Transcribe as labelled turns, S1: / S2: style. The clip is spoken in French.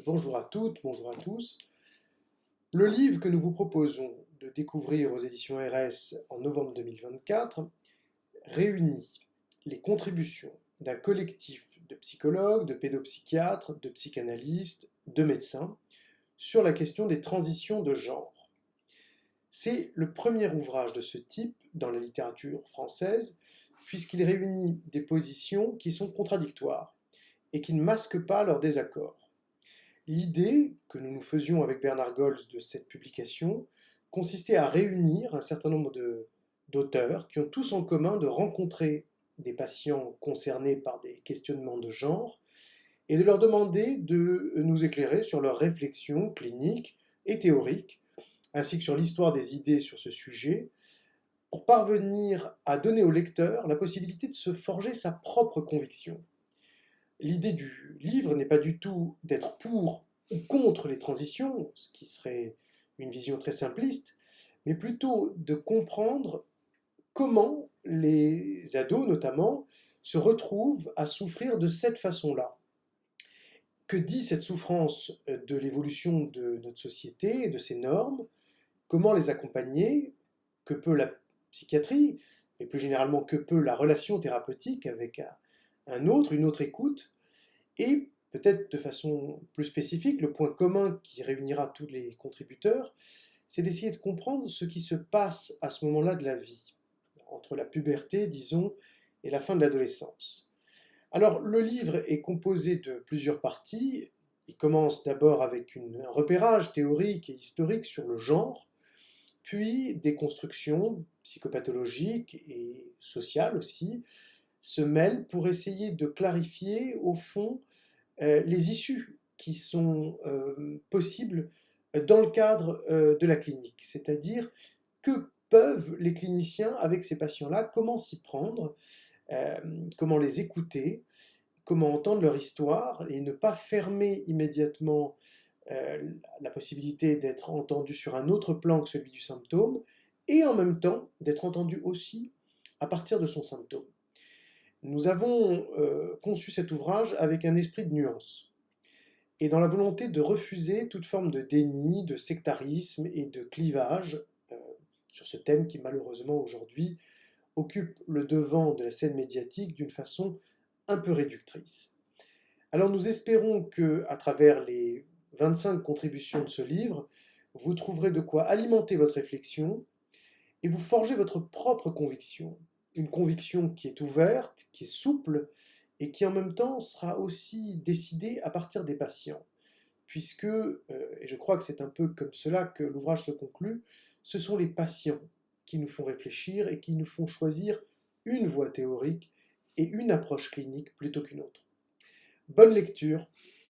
S1: Bonjour à toutes, bonjour à tous. Le livre que nous vous proposons de découvrir aux éditions RS en novembre 2024 réunit les contributions d'un collectif de psychologues, de pédopsychiatres, de psychanalystes, de médecins sur la question des transitions de genre. C'est le premier ouvrage de ce type dans la littérature française, puisqu'il réunit des positions qui sont contradictoires et qui ne masquent pas leur désaccord. L'idée que nous nous faisions avec Bernard Gols de cette publication consistait à réunir un certain nombre d'auteurs qui ont tous en commun de rencontrer des patients concernés par des questionnements de genre et de leur demander de nous éclairer sur leurs réflexions cliniques et théoriques, ainsi que sur l'histoire des idées sur ce sujet, pour parvenir à donner au lecteur la possibilité de se forger sa propre conviction. L'idée du livre n'est pas du tout d'être pour ou contre les transitions, ce qui serait une vision très simpliste, mais plutôt de comprendre comment les ados notamment se retrouvent à souffrir de cette façon-là. Que dit cette souffrance de l'évolution de notre société et de ses normes? Comment les accompagner? Que peut la psychiatrie? Et plus généralement, que peut la relation thérapeutique avec une autre écoute? Et peut-être de façon plus spécifique, le point commun qui réunira tous les contributeurs, c'est d'essayer de comprendre ce qui se passe à ce moment-là de la vie, entre la puberté, disons, et la fin de l'adolescence. Alors, le livre est composé de plusieurs parties. Il commence d'abord avec un repérage théorique et historique sur le genre, puis des constructions psychopathologiques et sociales aussi se mêlent pour essayer de clarifier, au fond, les issues qui sont possibles dans le cadre de la clinique. C'est-à-dire que peuvent les cliniciens avec ces patients-là, comment s'y prendre, euh, comment les écouter, comment entendre leur histoire et ne pas fermer immédiatement la possibilité d'être entendu sur un autre plan que celui du symptôme et en même temps d'être entendu aussi à partir de son symptôme. Nous avons conçu cet ouvrage avec un esprit de nuance et dans la volonté de refuser toute forme de déni, de sectarisme et de clivage sur ce thème qui malheureusement aujourd'hui occupe le devant de la scène médiatique d'une façon un peu réductrice. Alors nous espérons que, à travers les 25 contributions de ce livre, vous trouverez de quoi alimenter votre réflexion et vous forger votre propre conviction. Une conviction qui est ouverte, qui est souple et qui en même temps sera aussi décidée à partir des patients. Puisque, et je crois que c'est un peu comme cela que l'ouvrage se conclut, ce sont les patients qui nous font réfléchir et qui nous font choisir une voie théorique et une approche clinique plutôt qu'une autre. Bonne lecture